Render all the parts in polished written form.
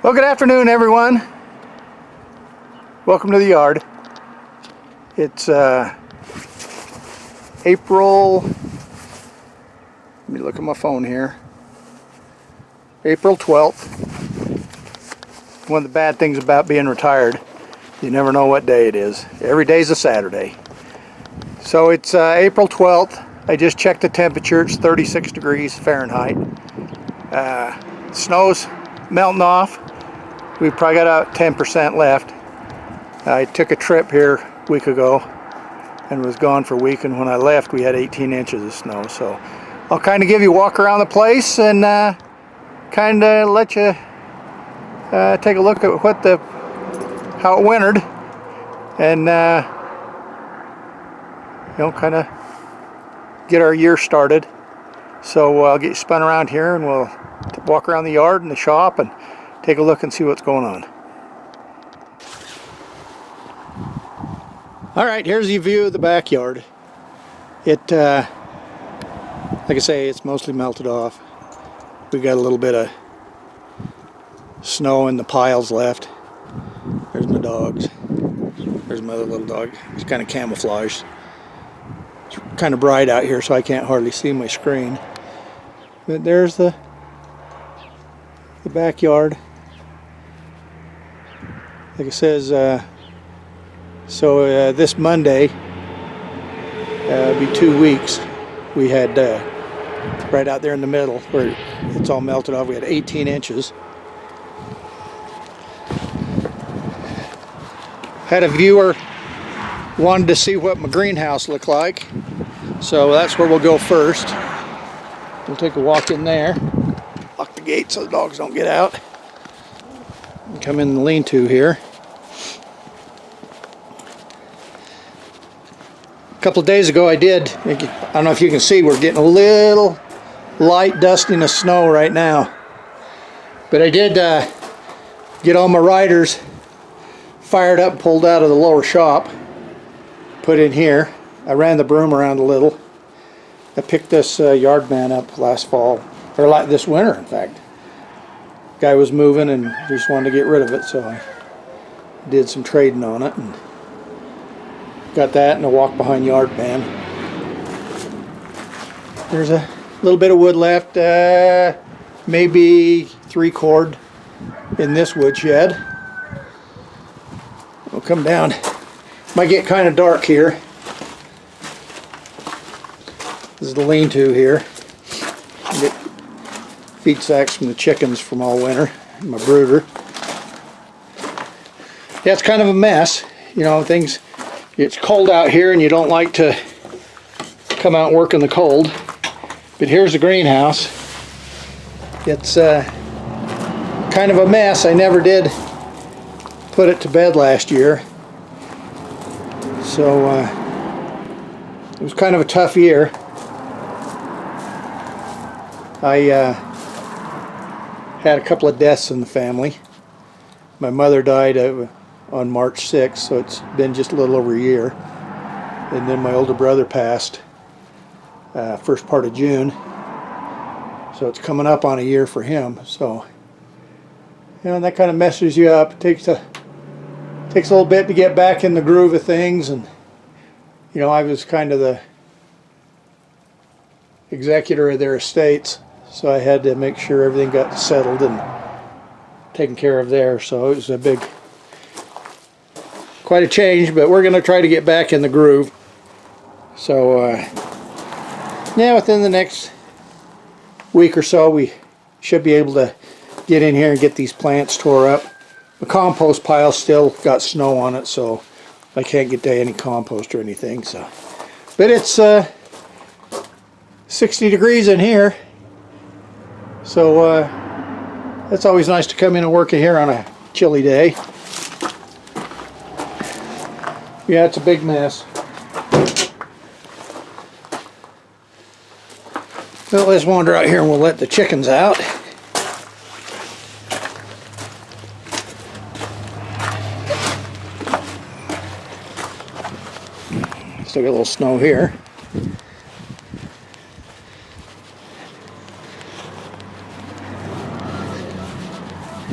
Well, good afternoon, everyone. Welcome to the yard. It's April, let me look at my phone here, April 12th. One of the bad things about being retired, you never know what day it is. Every day's a Saturday. So it's April 12th. I just checked the temperature. It's 36 degrees Fahrenheit. Snow's melting off. We've probably got about 10% left. I took a trip here a week ago and was gone for a week, and when I left we had 18 inches of snow. So I'll kind of give you a walk around the place and kind of let you take a look at how it wintered, and kind of get our year started. So I'll get you spun around here and we'll walk around the yard and the shop and take a look and see what's going on. All right, here's the view of the backyard. It, like I say, it's mostly melted off. We got a little bit of snow in the piles left. There's my dogs. There's my other little dog. He's kind of camouflaged. It's kind of bright out here, so I can't hardly see my screen. But there's the backyard. Like it says, this Monday be 2 weeks. We had right out there in the middle where it's all melted off. We had 18 inches. Had a viewer wanted to see what my greenhouse looked like, so that's where we'll go first. We'll take a walk in there, lock the gate so the dogs don't get out, and come in the lean-to here. A couple of days ago I don't know if you can see, we're getting a little light dusting of snow right now, but I did get all my riders fired up, pulled out of the lower shop, put in here. I ran the broom around a little. I picked this yard man up last fall, or this winter in fact. Guy was moving and just wanted to get rid of it, so I did some trading on it and got that and a walk behind yard man. There's a little bit of wood left, maybe 3 cord in this woodshed. We'll come down. Might get kind of dark here. This is the lean-to here. Get feed sacks from the chickens from all winter. My brooder. Yeah, it's kind of a mess. You know, it's cold out here and you don't like to come out and work in the cold. But here's the greenhouse. It's kind of a mess. I never did put it to bed last year, so it was kind of a tough year. I had a couple of deaths in the family. My mother died on March 6th, so it's been just a little over a year, and then my older brother passed first part of June, so it's coming up on a year for him. So that kind of messes you up. It takes a little bit to get back in the groove of things, and I was kind of the executor of their estates, so I had to make sure everything got settled and taken care of there. So it was quite a change, but we're going to try to get back in the groove. So yeah, within the next week or so we should be able to get in here and get these plants tore up. The compost pile still got snow on it, so I can't get to any compost or anything. So, but it's 60 degrees in here, so it's always nice to come in and work in here on a chilly day. Yeah, it's a big mess. Well, let's wander out here and we'll let the chickens out. Still got a little snow here.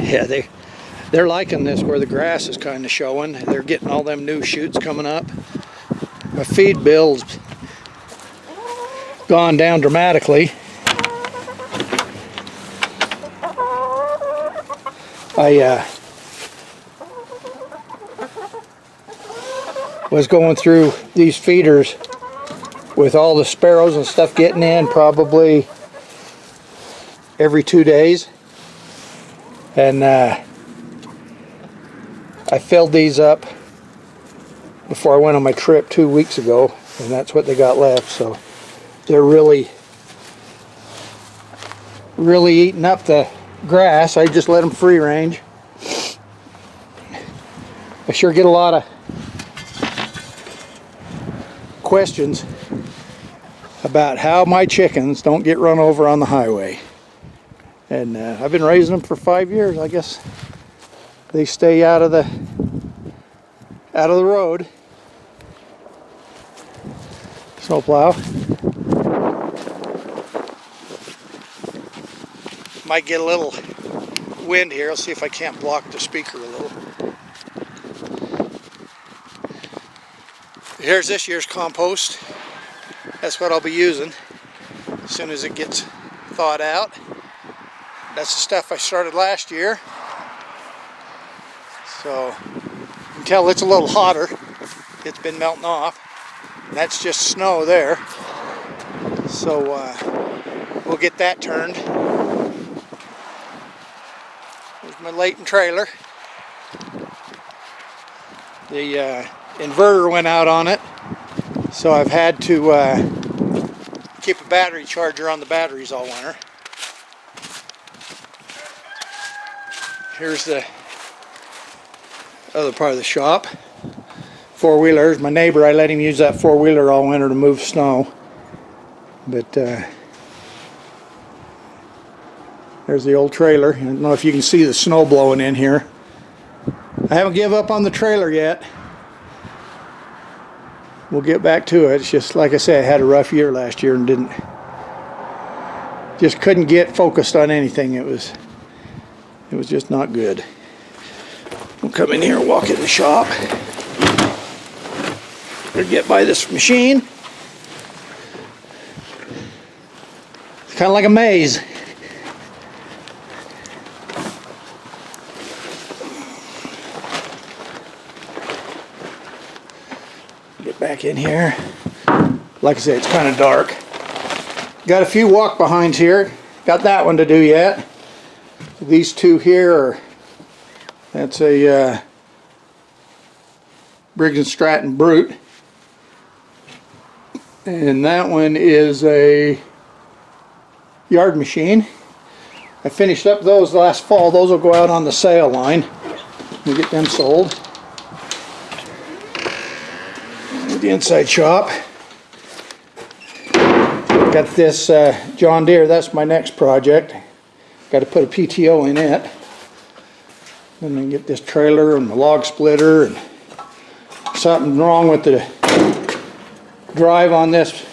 Yeah, They're liking this where the grass is kind of showing. They're getting all them new shoots coming up. My feed bill's gone down dramatically. I was going through these feeders with all the sparrows and stuff getting in probably every 2 days, and I filled these up before I went on my trip 2 weeks ago, and that's what they got left. So they're really eating up the grass. I just let them free range. I sure get a lot of questions about how my chickens don't get run over on the highway, and I've been raising them for 5 years. I guess they stay out of the road. Snowplow. Might get a little wind here. I'll see if I can't block the speaker a little. Here's this year's compost. That's what I'll be using as soon as it gets thawed out. That's the stuff I started last year. So you can tell it's a little hotter. It's been melting off. That's just snow there. So we'll get that turned. There's my Layton trailer. The inverter went out on it, so I've had to keep a battery charger on the batteries all winter. Here's the other part of the shop. Four-wheelers. My neighbor, I let him use that four-wheeler all winter to move snow. But there's the old trailer. I don't know if you can see the snow blowing in here. I haven't given up on the trailer yet. We'll get back to it. It's just like I said, I had a rough year last year and couldn't get focused on anything. It was just not good. We'll come in here and walk in the shop. Better get by this machine. It's kind of like a maze. Get back in here. Like I said, it's kind of dark. Got a few walk behinds here. Got that one to do yet. These two here are, that's a Briggs & Stratton Brute. And that one is a yard machine. I finished up those last fall. Those will go out on the sale line. We'll get them sold. The inside shop. Got this John Deere. That's my next project. Got to put a PTO in it. And then get this trailer and the log splitter. And something wrong with the drive on this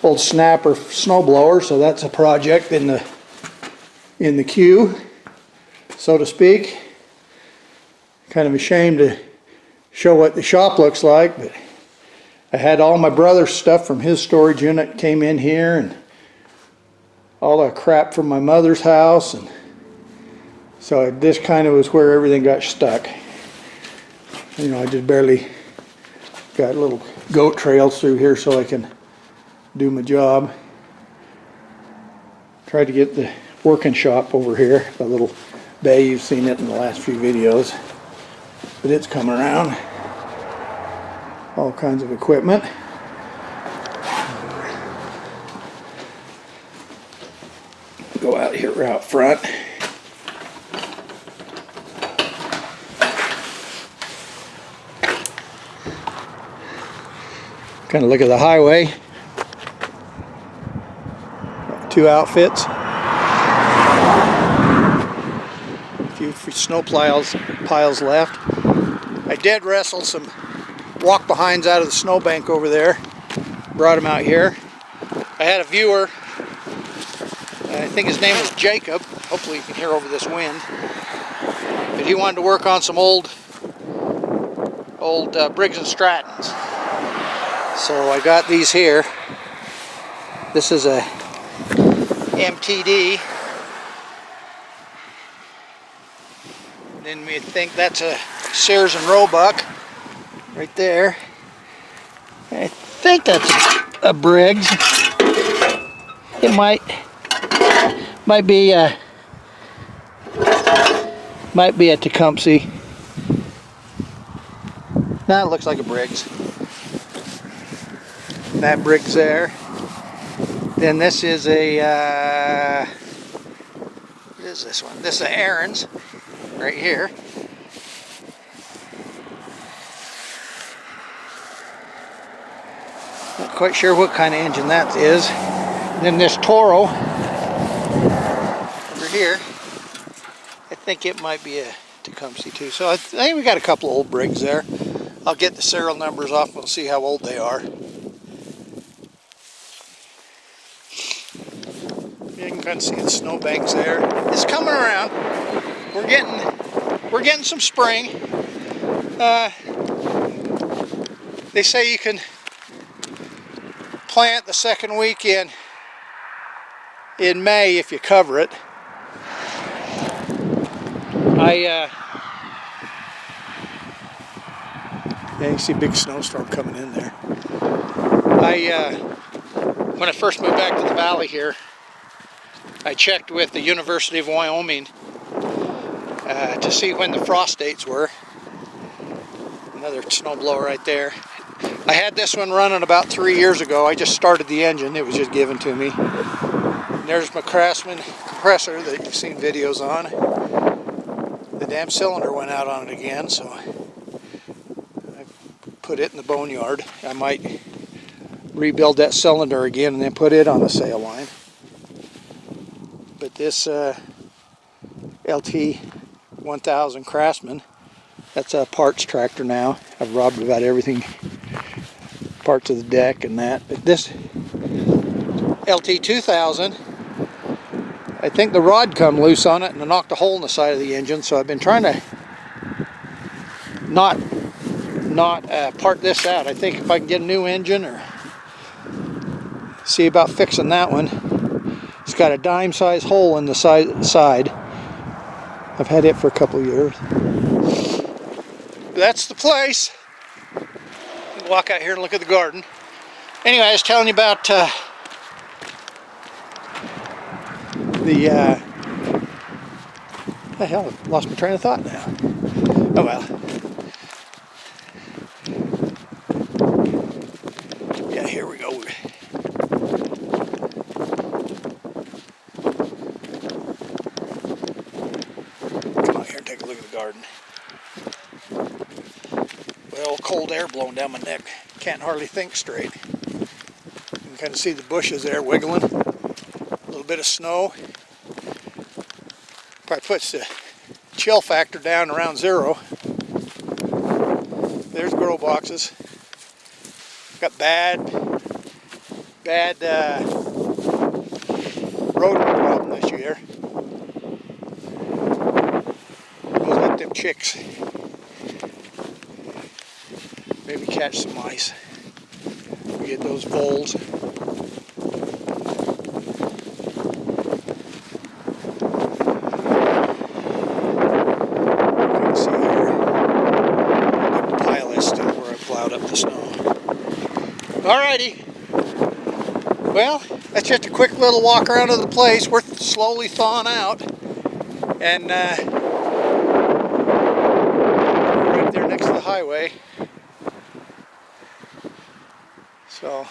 old snapper snowblower, so that's a project in the queue, so to speak. Kind of ashamed to show what the shop looks like, but I had all my brother's stuff from his storage unit came in here, and all the crap from my mother's house, and so this kind of was where everything got stuck. You know, I just barely got little goat trails through here so I can do my job. Tried to get the working shop over here, the little bay, you've seen it in the last few videos, but it's coming around. All kinds of equipment. Go out here out front. Kind of look at the highway. Two outfits. A few snow piles left. I did wrestle some walk behinds out of the snowbank over there. Brought them out here. I had a viewer, I think his name was Jacob. Hopefully you can hear over this wind. But he wanted to work on some old Briggs and Strattons. So I got these here. This is a MTD. Then we think that's a Sears and Roebuck right there. I think that's a Briggs. It might be a Tecumseh. Now it looks like a Briggs. That Briggs there. Then this is a what is this one? This is an Aaron's right here. Not quite sure what kind of engine that is. Then this Toro over here. I think it might be a Tecumseh too. So I think we got a couple of old Briggs there. I'll get the serial numbers off and we'll see how old they are. You can kind of see the snowbanks there. It's coming around. We're getting some spring. They say you can plant the second week in May if you cover it. Yeah, you see a big snowstorm coming in there. When I first moved back to the valley here, I checked with the University of Wyoming to see when the frost dates were. Another snowblower right there. I had this one running about 3 years ago. I just started the engine. It was just given to me. And there's my Craftsman compressor that you've seen videos on. The damn cylinder went out on it again, so I put it in the boneyard. I might rebuild that cylinder again and then put it on the sail line. But this LT 1000 Craftsman, that's a parts tractor now. I've robbed about everything, parts of the deck and that. But this LT 2000, I think the rod come loose on it and I knocked a hole in the side of the engine, so I've been trying to not part this out. I think if I can get a new engine or see about fixing that one. It's got a dime size hole in the side. I've had it for a couple of years. That's the place. Walk out here and look at the garden. Anyway, I was telling you about the hell, I lost my train of thought now. Oh well. Yeah, here we go. Come out here and take a look at the garden. Well, cold air blowing down my neck. Can't hardly think straight. You can kind of see the bushes there wiggling. A little bit of snow. Probably puts the chill factor down around 0. There's grow boxes. Got bad rodent problem this year. We'll let them chicks maybe catch some mice. We get those voles. Alrighty, well, that's just a quick little walk around of the place. We're slowly thawing out, and we're right there next to the highway. So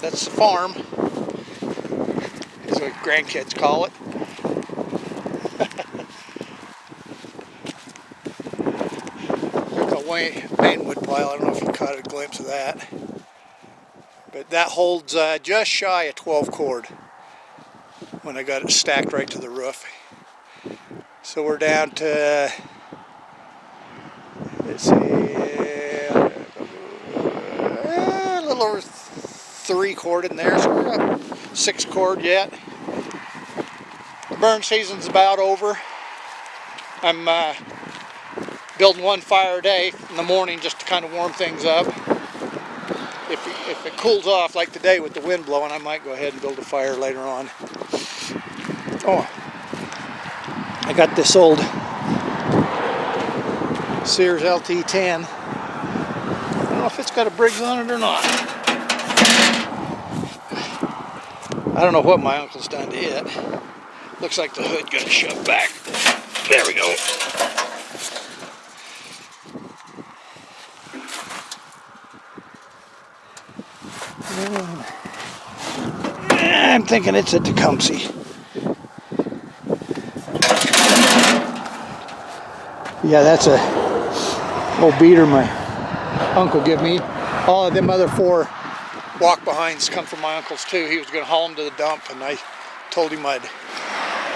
that's the farm, is what grandkids call it. Main wood pile. I don't know if you caught a glimpse of that, but that holds just shy of 12 cord when I got it stacked right to the roof. So we're down to, let's see, a little over 3 cord in there, so we're up 6 cord yet. The burn season's about over. I'm building 1 fire a day in the morning just to kind of warm things up. If it cools off like today with the wind blowing, I might go ahead and build a fire later on. Oh, I got this old Sears LT10. I don't know if it's got a Briggs on it or not. I don't know what my uncle's done to it. Looks like the hood got shoved back. There we go. I'm thinking it's a Tecumseh. Yeah, that's a old beater my uncle gave me. All of them other 4 walk behinds come from my uncle's too. He was going to haul them to the dump, and I told him I'd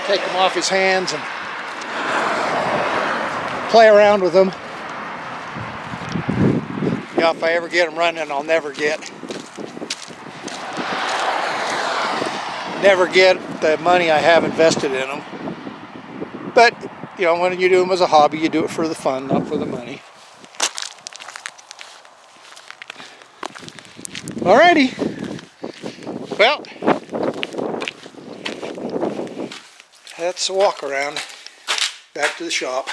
take them off his hands and play around with them. You know, if I ever get them running, I'll never get the money I have invested in them. But, you know, when you do them as a hobby, you do it for the fun, not for the money. Alrighty. Well, that's the walk around. Back to the shop.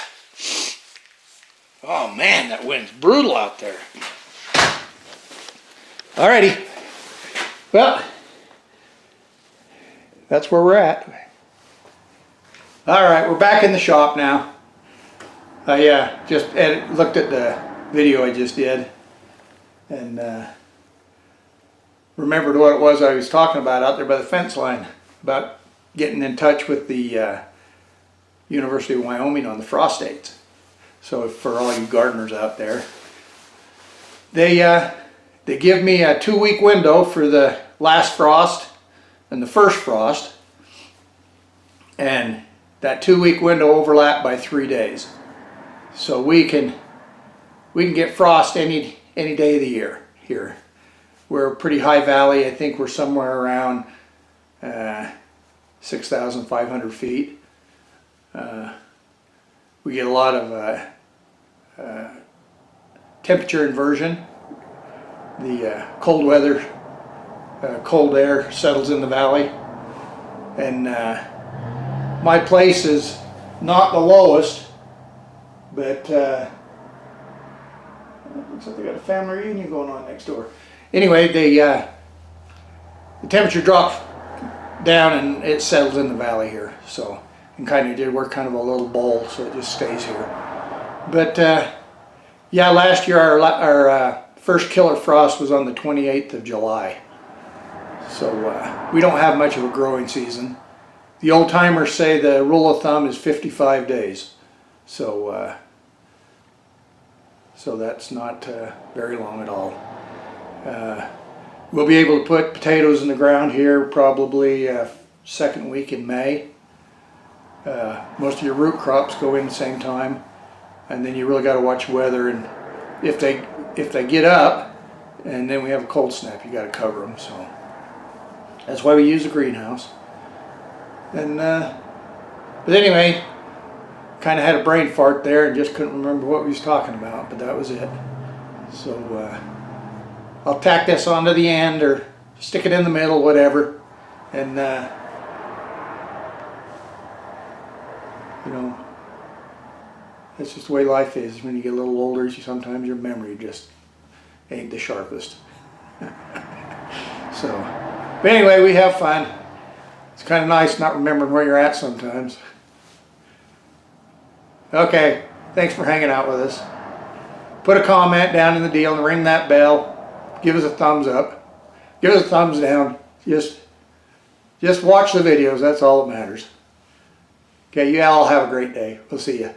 Oh man, that wind's brutal out there. Alrighty. Well, that's where we're at. Alright, we're back in the shop now. I just looked at the video I just did and remembered what it was I was talking about out there by the fence line, about getting in touch with the University of Wyoming on the frost dates. So for all you gardeners out there, they give me a 2-week window for the last frost and the first frost, and that 2-week window overlapped by 3 days. So we can get frost any day of the year here. We're a pretty high valley. I think we're somewhere around 6,500 feet. We get a lot of temperature inversion. The cold weather, cold air settles in the valley, and my place is not the lowest, but looks like they got a family reunion going on next door. Anyway, the temperature drops down and it settles in the valley here, so we're kind of a little bowl, so it just stays here. But yeah, last year our first killer frost was on the 28th of July, so we don't have much of a growing season. The old timers say the rule of thumb is 55 days, so that's not very long at all. We'll be able to put potatoes in the ground here probably second week in May. Most of your root crops go in the same time, and then you really got to watch weather, and if they get up and then we have a cold snap, you got to cover them. So that's why we use a greenhouse. And but anyway, kind of had a brain fart there and just couldn't remember what we was talking about, but that was it. So I'll tack this onto the end or stick it in the middle, whatever, and you know, that's just the way life is. When you get a little older, sometimes your memory just ain't the sharpest. So, but anyway, we have fun. It's kind of nice not remembering where you're at sometimes. Okay, thanks for hanging out with us. Put a comment down in the deal and ring that bell. Give us a thumbs up. Give us a thumbs down. Just watch the videos. That's all that matters. Okay, you all have a great day. We'll see you.